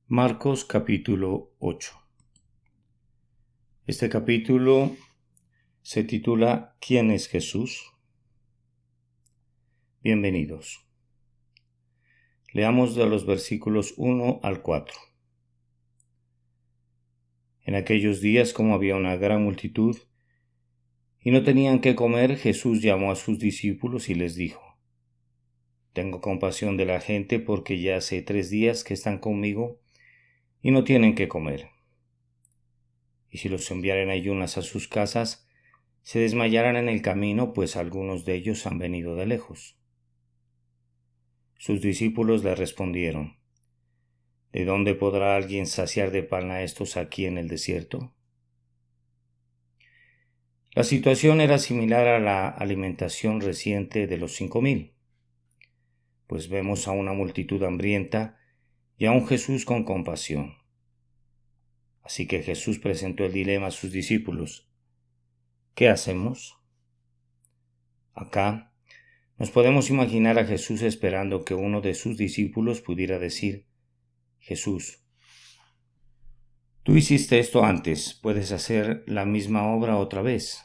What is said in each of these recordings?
Marcos capítulo 8. Este capítulo se titula ¿Quién es Jesús? Bienvenidos. Leamos de los versículos 1 al 4. En aquellos días, como había una gran multitud y no tenían qué comer, Jesús llamó a sus discípulos y les dijo: Tengo compasión de la gente porque ya hace 3 días que están conmigo y no tienen qué comer. Y si los enviaren ayunas a sus casas, se desmayarán en el camino, pues algunos de ellos han venido de lejos. Sus discípulos le respondieron: ¿De dónde podrá alguien saciar de pan a estos aquí en el desierto? La situación era similar a la alimentación reciente de los 5,000, pues vemos a una multitud hambrienta y a un Jesús con compasión. Así que Jesús presentó el dilema a sus discípulos: ¿qué hacemos? Acá nos podemos imaginar a Jesús esperando que uno de sus discípulos pudiera decir: Jesús, tú hiciste esto antes, ¿puedes hacer la misma obra otra vez?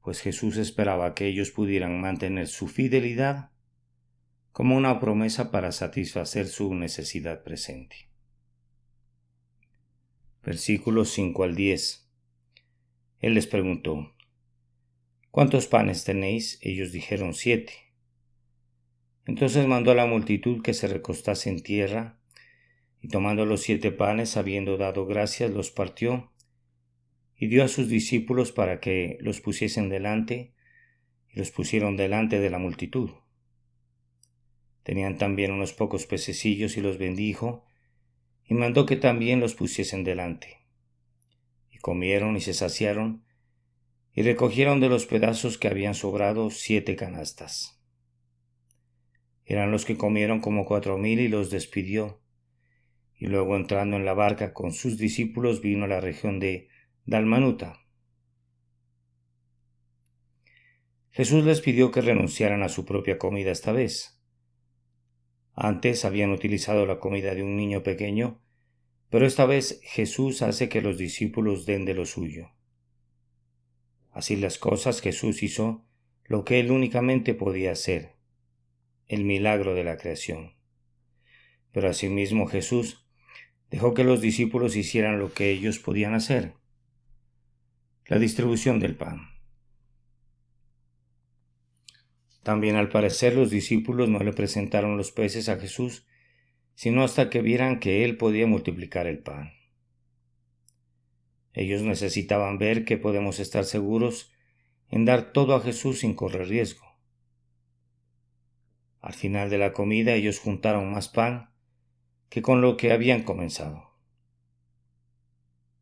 Pues Jesús esperaba que ellos pudieran mantener su fidelidad como una promesa para satisfacer su necesidad presente. Versículos 5 al 10. Él les preguntó: ¿cuántos panes tenéis? Ellos dijeron: 7. Entonces mandó a la multitud que se recostase en tierra, y tomando los 7 panes, habiendo dado gracias, los partió, y dio a sus discípulos para que los pusiesen delante, y los pusieron delante de la multitud. Tenían también unos pocos pececillos, y los bendijo, y mandó que también los pusiesen delante. Y comieron y se saciaron, y recogieron de los pedazos que habían sobrado 7 canastas. Eran los que comieron como 4,000, y los despidió. Y luego, entrando en la barca con sus discípulos, vino a la región de Dalmanuta. Jesús les pidió que renunciaran a su propia comida esta vez. Antes habían utilizado la comida de un niño pequeño, pero esta vez Jesús hace que los discípulos den de lo suyo. Así las cosas, Jesús hizo lo que él únicamente podía hacer: el milagro de la creación. Pero asimismo Jesús dejó que los discípulos hicieran lo que ellos podían hacer: la distribución del pan. También, al parecer, los discípulos no le presentaron los peces a Jesús, sino hasta que vieran que él podía multiplicar el pan. Ellos necesitaban ver que podemos estar seguros en dar todo a Jesús sin correr riesgo. Al final de la comida, ellos juntaron más pan que con lo que habían comenzado.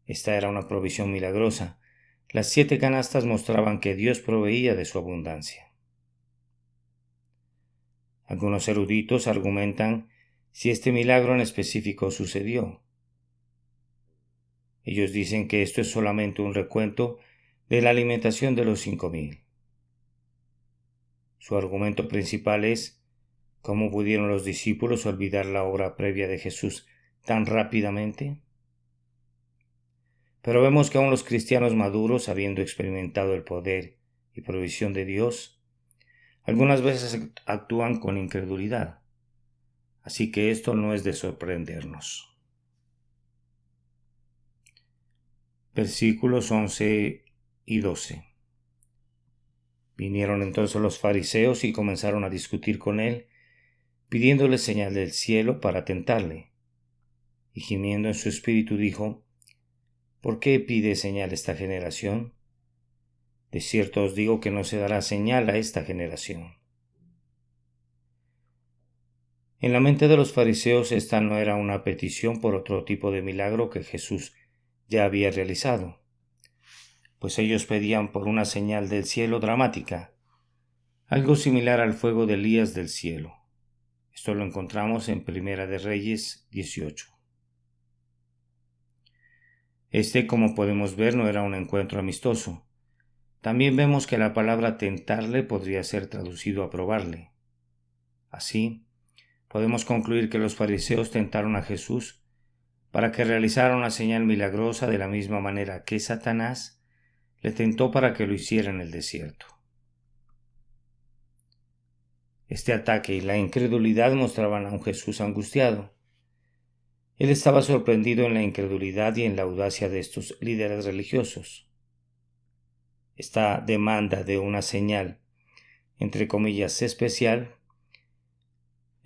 Esta era una provisión milagrosa. Las 7 canastas mostraban que Dios proveía de su abundancia. Algunos eruditos argumentan si este milagro en específico sucedió. Ellos dicen que esto es solamente un recuento de la alimentación de los 5,000. Su argumento principal es: ¿cómo pudieron los discípulos olvidar la obra previa de Jesús tan rápidamente? Pero vemos que aún los cristianos maduros, habiendo experimentado el poder y provisión de Dios, algunas veces actúan con incredulidad. Así que esto no es de sorprendernos. Versículos 11 y 12. Vinieron entonces los fariseos y comenzaron a discutir con él, pidiéndole señal del cielo para tentarle. Y gimiendo en su espíritu dijo: ¿por qué pide señal esta generación? De cierto os digo que no se dará señal a esta generación. En la mente de los fariseos, esta no era una petición por otro tipo de milagro que Jesús ya había realizado, pues ellos pedían por una señal del cielo dramática, algo similar al fuego de Elías del cielo. Esto lo encontramos en Primera de Reyes 18. Como podemos ver, no era un encuentro amistoso. También vemos que la palabra tentarle podría ser traducido a probarle. Así, podemos concluir que los fariseos tentaron a Jesús para que realizara una señal milagrosa de la misma manera que Satanás le tentó para que lo hiciera en el desierto. Este ataque y la incredulidad mostraban a un Jesús angustiado. Él estaba sorprendido en la incredulidad y en la audacia de estos líderes religiosos. Esta demanda de una señal, entre comillas, especial,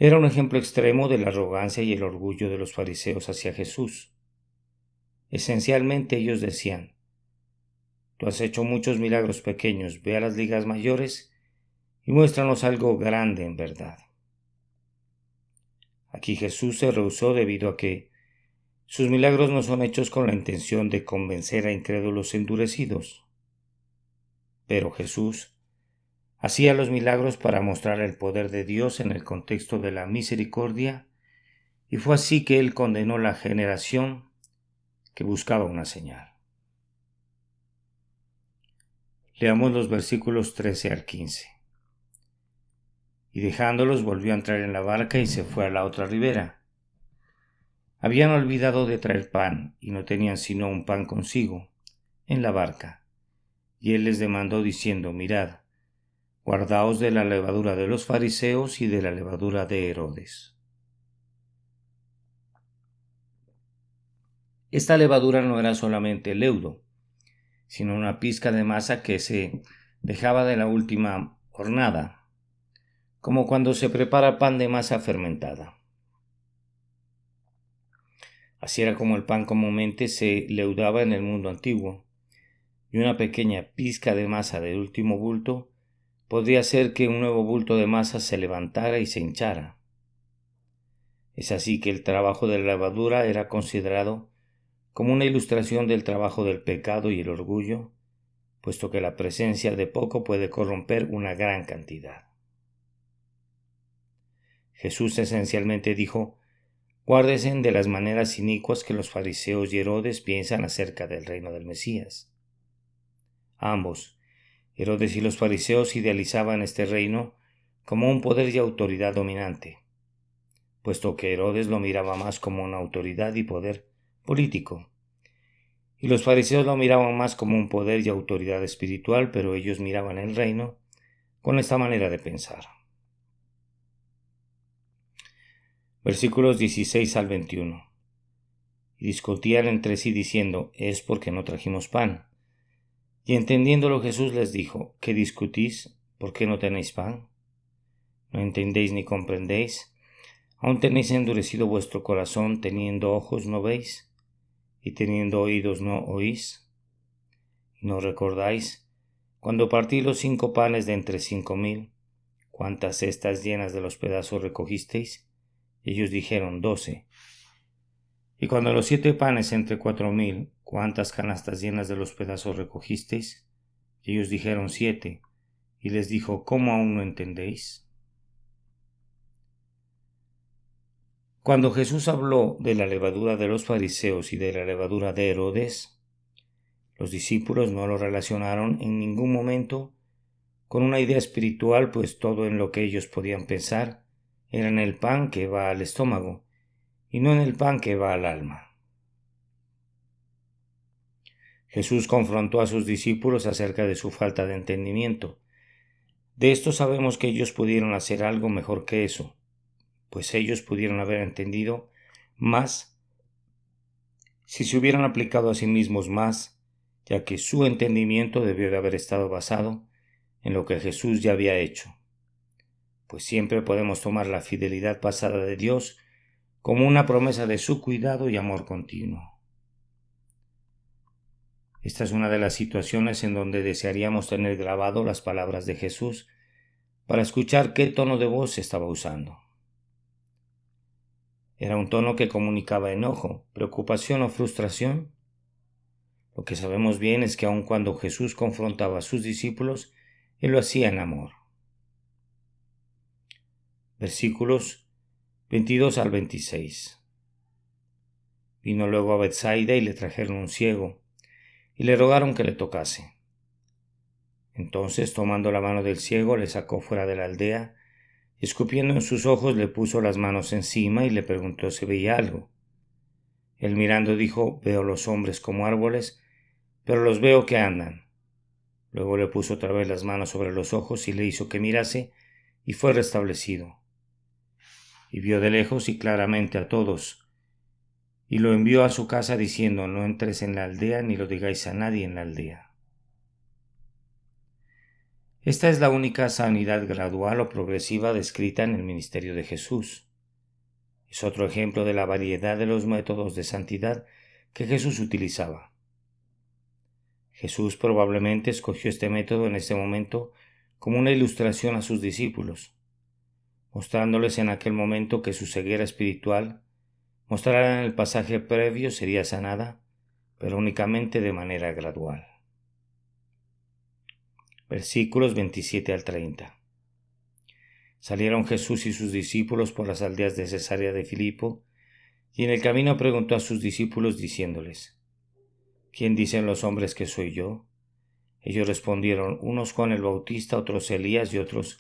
era un ejemplo extremo de la arrogancia y el orgullo de los fariseos hacia Jesús. Esencialmente ellos decían: tú has hecho muchos milagros pequeños, ve a las ligas mayores y muéstranos algo grande en verdad. Aquí Jesús se rehusó debido a que sus milagros no son hechos con la intención de convencer a incrédulos endurecidos. Pero Jesús hacía los milagros para mostrar el poder de Dios en el contexto de la misericordia, y fue así que Él condenó la generación que buscaba una señal. Leamos los versículos 13 al 15. Y dejándolos volvió a entrar en la barca y se fue a la otra ribera. Habían olvidado de traer pan y no tenían sino un pan consigo en la barca. Y Él les demandó diciendo: mirad, guardaos de la levadura de los fariseos y de la levadura de Herodes. Esta levadura no era solamente leudo, sino una pizca de masa que se dejaba de la última hornada, como cuando se prepara pan de masa fermentada. Así era como el pan comúnmente se leudaba en el mundo antiguo, y una pequeña pizca de masa del último bulto podría hacer que un nuevo bulto de masa se levantara y se hinchara. Es así que el trabajo de la levadura era considerado como una ilustración del trabajo del pecado y el orgullo, puesto que la presencia de poco puede corromper una gran cantidad. Jesús esencialmente dijo: guárdese de las maneras inicuas que los fariseos y Herodes piensan acerca del reino del Mesías. Ambos, Herodes y los fariseos, idealizaban este reino como un poder y autoridad dominante, puesto que Herodes lo miraba más como una autoridad y poder político, y los fariseos lo miraban más como un poder y autoridad espiritual, pero ellos miraban el reino con esta manera de pensar. Versículos 16 al 21. Y discutían entre sí diciendo: es porque no trajimos pan. Y entendiéndolo Jesús les dijo: ¿qué discutís? ¿Por qué no tenéis pan? ¿No entendéis ni comprendéis? ¿Aún tenéis endurecido vuestro corazón? Teniendo ojos no veis, y teniendo oídos no oís. ¿Y no recordáis cuando partí los 5 panes de entre 5,000, cuántas cestas llenas de los pedazos recogisteis? Y ellos dijeron: 12. Y cuando los 7 panes entre 4,000, ¿cuántas canastas llenas de los pedazos recogisteis? Y ellos dijeron: 7. Y les dijo: ¿cómo aún no entendéis? Cuando Jesús habló de la levadura de los fariseos y de la levadura de Herodes, los discípulos no lo relacionaron en ningún momento con una idea espiritual, pues todo en lo que ellos podían pensar era en el pan que va al estómago y no en el pan que va al alma. Jesús confrontó a sus discípulos acerca de su falta de entendimiento. De esto sabemos que ellos pudieron hacer algo mejor que eso, pues ellos pudieron haber entendido más si se hubieran aplicado a sí mismos más, ya que su entendimiento debió de haber estado basado en lo que Jesús ya había hecho, pues siempre podemos tomar la fidelidad pasada de Dios como una promesa de su cuidado y amor continuo. Esta es una de las situaciones en donde desearíamos tener grabado las palabras de Jesús para escuchar qué tono de voz estaba usando. ¿Era un tono que comunicaba enojo, preocupación o frustración? Lo que sabemos bien es que aun cuando Jesús confrontaba a sus discípulos, Él lo hacía en amor. Versículos 22 al 26. Vino luego a Betsaida y le trajeron un ciego, y le rogaron que le tocase. Entonces, tomando la mano del ciego, le sacó fuera de la aldea, y escupiendo en sus ojos le puso las manos encima y le preguntó si veía algo. Él mirando dijo: veo los hombres como árboles, pero los veo que andan. Luego le puso otra vez las manos sobre los ojos y le hizo que mirase, y fue restablecido. Y vio de lejos y claramente a todos, y lo envió a su casa diciendo: no entres en la aldea ni lo digáis a nadie en la aldea. Esta es la única sanidad gradual o progresiva descrita en el ministerio de Jesús. Es otro ejemplo de la variedad de los métodos de santidad que Jesús utilizaba. Jesús probablemente escogió este método en este momento como una ilustración a sus discípulos, mostrándoles en aquel momento que su ceguera espiritual, mostrada en el pasaje previo, sería sanada, pero únicamente de manera gradual. Versículos 27 al 30. Salieron Jesús y sus discípulos por las aldeas de Cesarea de Filipo, y en el camino preguntó a sus discípulos diciéndoles: ¿quién dicen los hombres que soy yo? Ellos respondieron: unos Juan el Bautista, otros Elías y otros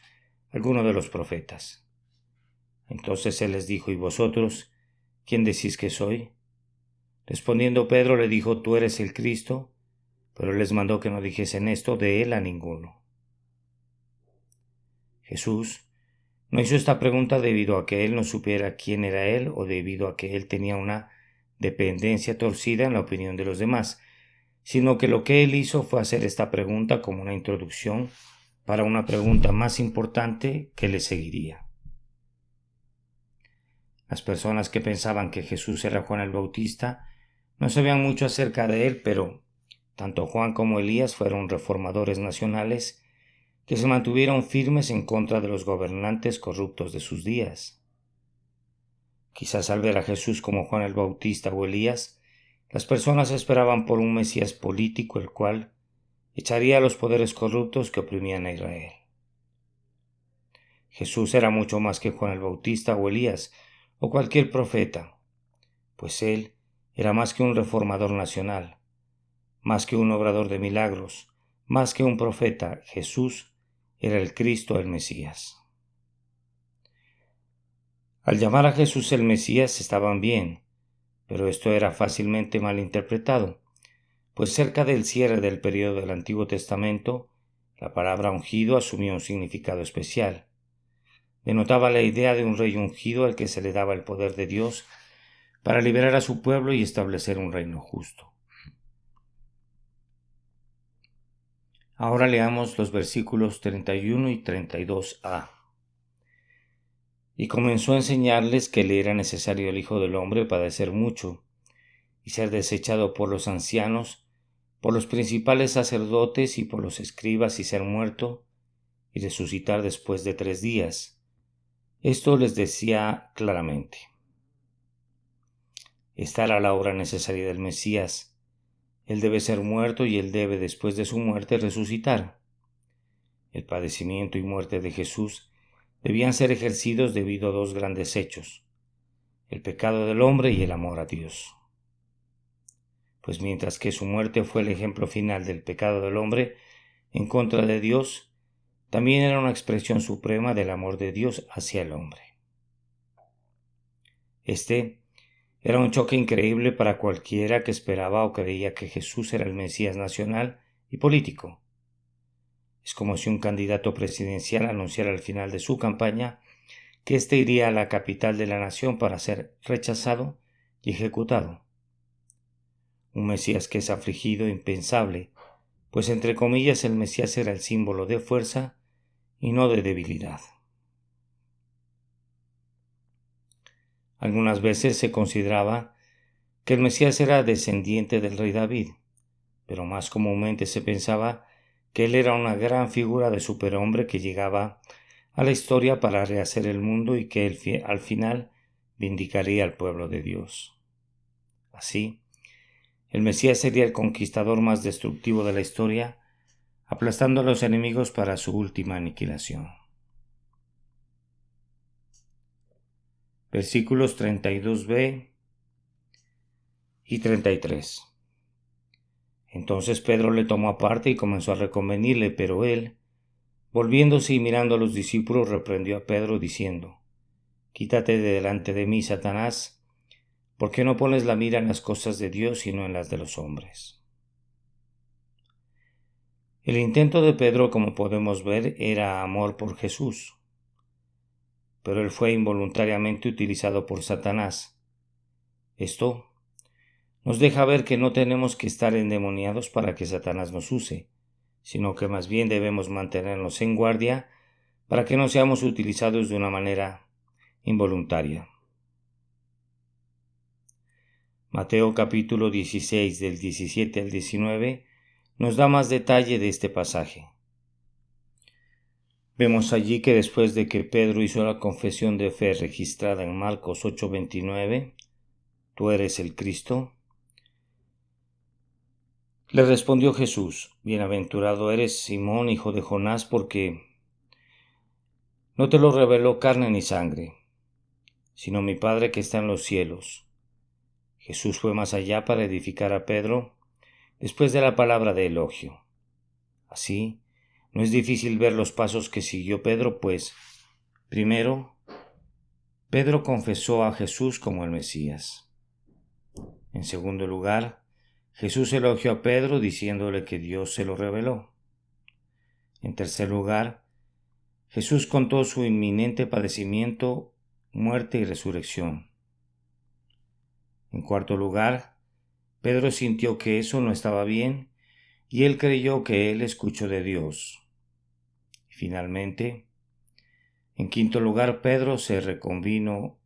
alguno de los profetas. Entonces él les dijo: ¿y vosotros, quién decís que soy? Respondiendo Pedro le dijo: tú eres el Cristo. Pero él les mandó que no dijesen esto de él a ninguno. Jesús no hizo esta pregunta debido a que él no supiera quién era él o debido a que él tenía una dependencia torcida en la opinión de los demás, sino que lo que él hizo fue hacer esta pregunta como una introducción para una pregunta más importante que le seguiría. Las personas que pensaban que Jesús era Juan el Bautista no sabían mucho acerca de él, pero tanto Juan como Elías fueron reformadores nacionales que se mantuvieron firmes en contra de los gobernantes corruptos de sus días. Quizás al ver a Jesús como Juan el Bautista o Elías, las personas esperaban por un Mesías político el cual echaría a los poderes corruptos que oprimían a Israel. Jesús era mucho más que Juan el Bautista o Elías o cualquier profeta, pues él era más que un reformador nacional, más que un obrador de milagros, más que un profeta. Jesús era el Cristo, el Mesías. Al llamar a Jesús el Mesías estaban bien, pero esto era fácilmente malinterpretado, pues cerca del cierre del período del Antiguo Testamento, la palabra ungido asumió un significado especial. Denotaba la idea de un rey ungido al que se le daba el poder de Dios para liberar a su pueblo y establecer un reino justo. Ahora leamos los versículos 31 y 32a. Y comenzó a enseñarles que le era necesario el Hijo del Hombre padecer mucho, y ser desechado por los ancianos, por los principales sacerdotes y por los escribas, y ser muerto, y resucitar después de 3 días. Esto les decía claramente. Esta era la hora necesaria del Mesías. Él debe ser muerto y él debe, después de su muerte, resucitar. El padecimiento y muerte de Jesús debían ser ejercidos debido a 2 grandes hechos: el pecado del hombre y el amor a Dios. Pues mientras que su muerte fue el ejemplo final del pecado del hombre en contra de Dios, también era una expresión suprema del amor de Dios hacia el hombre. Este era un choque increíble para cualquiera que esperaba o creía que Jesús era el Mesías nacional y político. Es como si un candidato presidencial anunciara al final de su campaña que éste iría a la capital de la nación para ser rechazado y ejecutado. Un Mesías que es afligido e impensable, pues entre comillas el Mesías era el símbolo de fuerza y no de debilidad. Algunas veces se consideraba que el Mesías era descendiente del rey David, pero más comúnmente se pensaba que él era una gran figura de superhombre que llegaba a la historia para rehacer el mundo y que él, al final vindicaría al pueblo de Dios. Así, el Mesías sería el conquistador más destructivo de la historia, aplastando a los enemigos para su última aniquilación. Versículos 32b y 33. Entonces Pedro le tomó aparte y comenzó a reconvenirle, pero él, volviéndose y mirando a los discípulos, reprendió a Pedro diciendo: Quítate de delante de mí, Satanás, ¿Por qué no pones la mira en las cosas de Dios y no en las de los hombres? El intento de Pedro, como podemos ver, era amor por Jesús, pero él fue involuntariamente utilizado por Satanás. Esto nos deja ver que no tenemos que estar endemoniados para que Satanás nos use, sino que más bien debemos mantenernos en guardia para que no seamos utilizados de una manera involuntaria. Mateo capítulo 16 del 17 al 19 nos da más detalle de este pasaje. Vemos allí que después de que Pedro hizo la confesión de fe registrada en Marcos 8:29, «Tú eres el Cristo», le respondió Jesús: «Bienaventurado eres, Simón, hijo de Jonás, porque no te lo reveló carne ni sangre, sino mi Padre que está en los cielos». Jesús fue más allá para edificar a Pedro después de la palabra de elogio. Así, no es difícil ver los pasos que siguió Pedro, pues, primero, Pedro confesó a Jesús como el Mesías. En segundo lugar, Jesús elogió a Pedro diciéndole que Dios se lo reveló. En tercer lugar, Jesús contó su inminente padecimiento, muerte y resurrección. En cuarto lugar, Pedro sintió que eso no estaba bien y él creyó que él escuchó de Dios. Y finalmente, en quinto lugar, Pedro se reconvino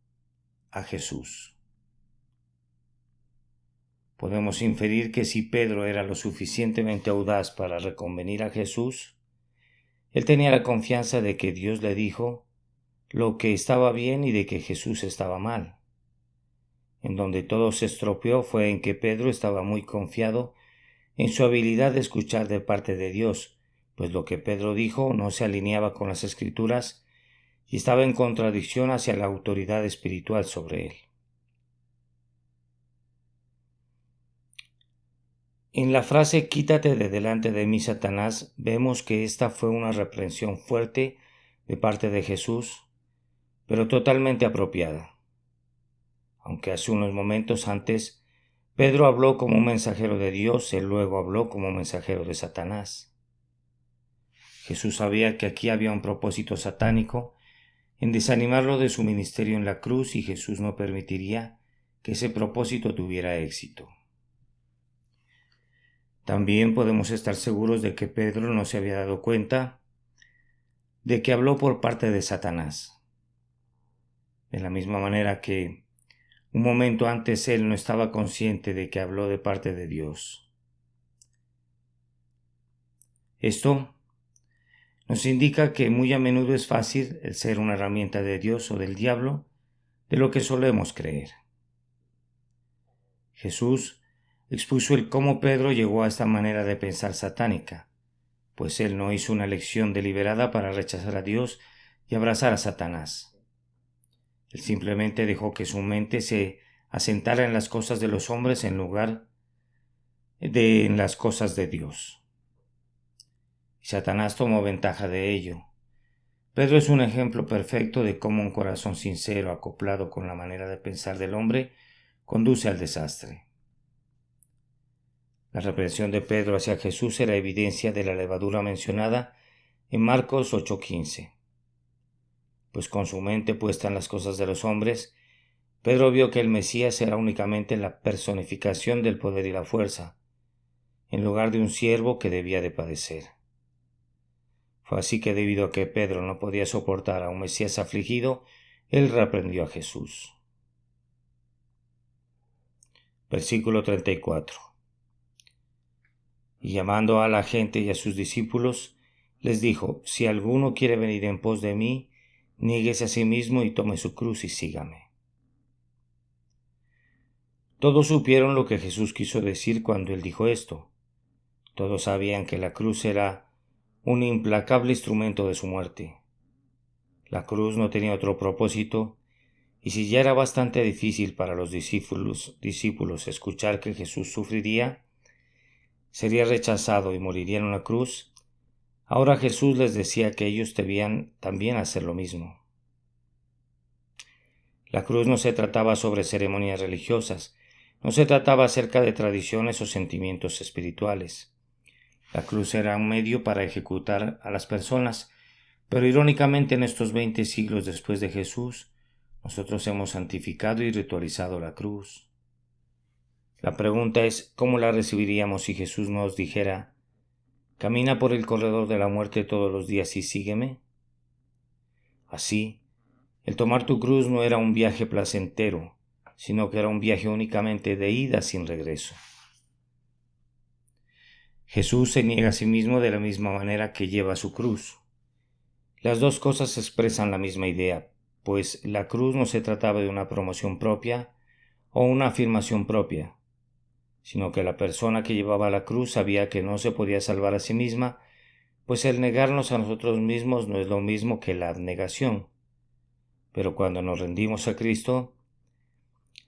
a Jesús. Podemos inferir que si Pedro era lo suficientemente audaz para reconvenir a Jesús, él tenía la confianza de que Dios le dijo lo que estaba bien y de que Jesús estaba mal. En donde todo se estropeó fue en que Pedro estaba muy confiado en su habilidad de escuchar de parte de Dios, pues lo que Pedro dijo no se alineaba con las Escrituras y estaba en contradicción hacia la autoridad espiritual sobre él. En la frase «Quítate de delante de mí, Satanás», vemos que esta fue una reprensión fuerte de parte de Jesús, pero totalmente apropiada. Aunque hace unos momentos antes Pedro habló como un mensajero de Dios, él luego habló como mensajero de Satanás. Jesús sabía que aquí había un propósito satánico en desanimarlo de su ministerio en la cruz, y Jesús no permitiría que ese propósito tuviera éxito. También podemos estar seguros de que Pedro no se había dado cuenta de que habló por parte de Satanás. De la misma manera que un momento antes él no estaba consciente de que habló de parte de Dios. Esto nos indica que muy a menudo es fácil el ser una herramienta de Dios o del diablo de lo que solemos creer. Jesús expuso el cómo Pedro llegó a esta manera de pensar satánica, pues él no hizo una elección deliberada para rechazar a Dios y abrazar a Satanás. Él simplemente dejó que su mente se asentara en las cosas de los hombres en lugar de en las cosas de Dios. Y Satanás tomó ventaja de ello. Pedro es un ejemplo perfecto de cómo un corazón sincero acoplado con la manera de pensar del hombre conduce al desastre. La reprensión de Pedro hacia Jesús era evidencia de la levadura mencionada en Marcos 8:15. Pues con su mente puesta en las cosas de los hombres, Pedro vio que el Mesías era únicamente la personificación del poder y la fuerza, en lugar de un siervo que debía de padecer. Fue así que, debido a que Pedro no podía soportar a un Mesías afligido, él reprendió a Jesús. Versículo 34. Y llamando a la gente y a sus discípulos, les dijo: si alguno quiere venir en pos de mí, niéguese a sí mismo y tome su cruz y sígame. Todos supieron lo que Jesús quiso decir cuando él dijo esto. Todos sabían que la cruz era un implacable instrumento de su muerte. La cruz no tenía otro propósito, y si ya era bastante difícil para los discípulos escuchar que Jesús sufriría, sería rechazado y moriría en una cruz, ahora Jesús les decía que ellos debían también hacer lo mismo. La cruz no se trataba sobre ceremonias religiosas, no se trataba acerca de tradiciones o sentimientos espirituales. La cruz era un medio para ejecutar a las personas, pero irónicamente en estos 20 siglos después de Jesús, nosotros hemos santificado y ritualizado la cruz. La pregunta es, ¿cómo la recibiríamos si Jesús nos dijera, camina por el corredor de la muerte todos los días y sígueme? Así, el tomar tu cruz no era un viaje placentero, sino que era un viaje únicamente de ida sin regreso. Jesús se niega a sí mismo de la misma manera que lleva su cruz. Las dos cosas expresan la misma idea, pues la cruz no se trataba de una promoción propia o una afirmación propia, sino que la persona que llevaba la cruz sabía que no se podía salvar a sí misma, pues el negarnos a nosotros mismos no es lo mismo que la abnegación. Pero cuando nos rendimos a Cristo,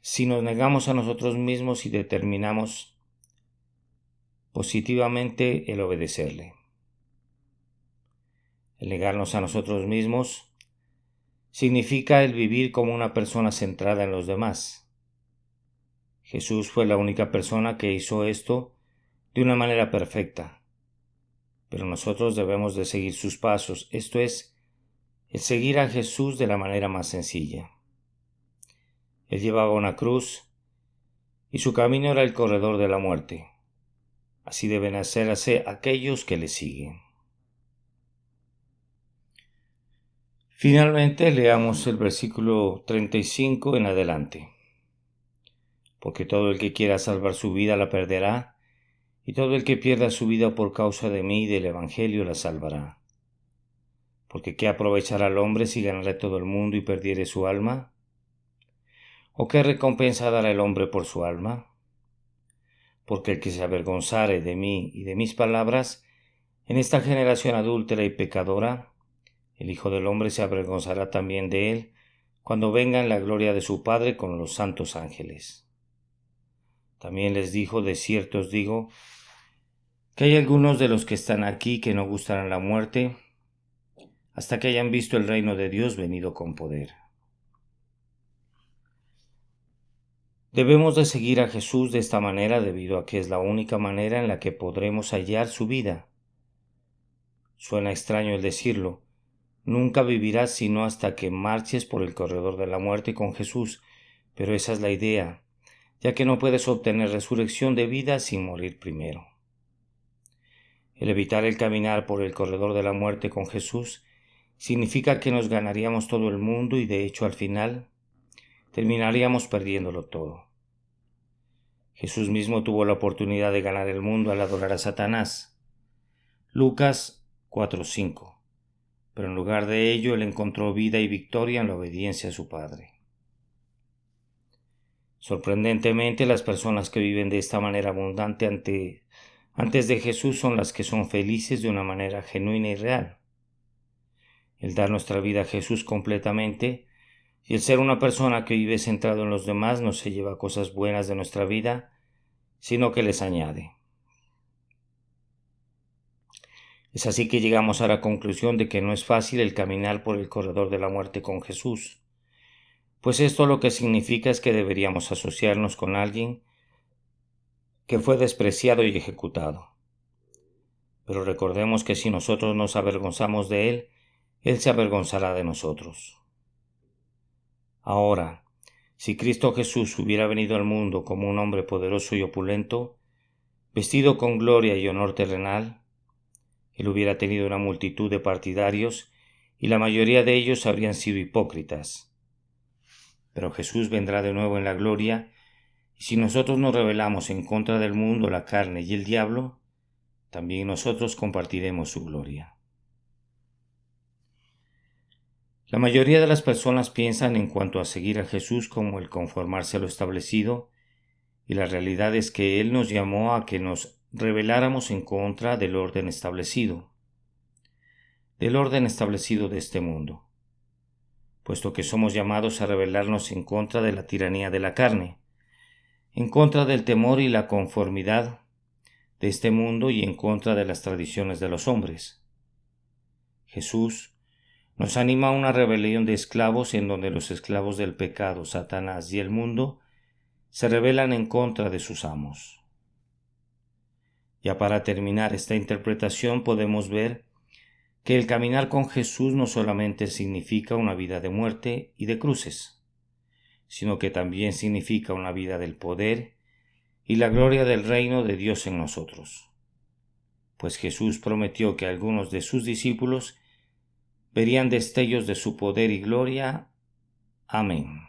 si nos negamos a nosotros mismos y determinamos positivamente el obedecerle. El negarnos a nosotros mismos significa el vivir como una persona centrada en los demás. Jesús fue la única persona que hizo esto de una manera perfecta, pero nosotros debemos de seguir sus pasos, esto es, el seguir a Jesús de la manera más sencilla. Él llevaba una cruz y su camino era el corredor de la muerte. Así deben hacerse aquellos que le siguen. Finalmente leamos el versículo 35 en adelante. Porque todo el que quiera salvar su vida la perderá, y todo el que pierda su vida por causa de mí y del Evangelio la salvará. Porque ¿qué aprovechará el hombre si ganara todo el mundo y perdiere su alma? ¿O qué recompensa dará el hombre por su alma? Porque el que se avergonzare de mí y de mis palabras, en esta generación adúltera y pecadora, el Hijo del Hombre se avergonzará también de él, cuando venga en la gloria de su Padre con los santos ángeles. También les dijo, de cierto os digo, que hay algunos de los que están aquí que no gustarán la muerte, hasta que hayan visto el reino de Dios venido con poder. Debemos de seguir a Jesús de esta manera debido a que es la única manera en la que podremos hallar su vida. Suena extraño el decirlo, nunca vivirás sino hasta que marches por el corredor de la muerte con Jesús, pero esa es la idea, ya que no puedes obtener resurrección de vida sin morir primero. El evitar el caminar por el corredor de la muerte con Jesús significa que nos ganaríamos todo el mundo y de hecho al final terminaríamos perdiéndolo todo. Jesús mismo tuvo la oportunidad de ganar el mundo al adorar a Satanás. Lucas 4:5. Pero en lugar de ello él encontró vida y victoria en la obediencia a su Padre. Sorprendentemente, las personas que viven de esta manera abundante antes de Jesús son las que son felices de una manera genuina y real. El dar nuestra vida a Jesús completamente y el ser una persona que vive centrado en los demás no se lleva cosas buenas de nuestra vida, sino que les añade. Es así que llegamos a la conclusión de que no es fácil el caminar por el corredor de la muerte con Jesús, pues esto lo que significa es que deberíamos asociarnos con alguien que fue despreciado y ejecutado. Pero recordemos que si nosotros nos avergonzamos de él, él se avergonzará de nosotros. Ahora, si Cristo Jesús hubiera venido al mundo como un hombre poderoso y opulento, vestido con gloria y honor terrenal, él hubiera tenido una multitud de partidarios y la mayoría de ellos habrían sido hipócritas. Pero Jesús vendrá de nuevo en la gloria, y si nosotros nos rebelamos en contra del mundo, la carne y el diablo, también nosotros compartiremos su gloria. La mayoría de las personas piensan en cuanto a seguir a Jesús como el conformarse a lo establecido, y la realidad es que Él nos llamó a que nos rebeláramos en contra del orden establecido de este mundo, puesto que somos llamados a rebelarnos en contra de la tiranía de la carne, en contra del temor y la conformidad de este mundo y en contra de las tradiciones de los hombres. Jesús Nos anima a una rebelión de esclavos en donde los esclavos del pecado, Satanás y el mundo se rebelan en contra de sus amos. Ya para terminar esta interpretación podemos ver que el caminar con Jesús no solamente significa una vida de muerte y de cruces, sino que también significa una vida del poder y la gloria del reino de Dios en nosotros. Pues Jesús prometió que algunos de sus discípulos verían destellos de su poder y gloria. Amén.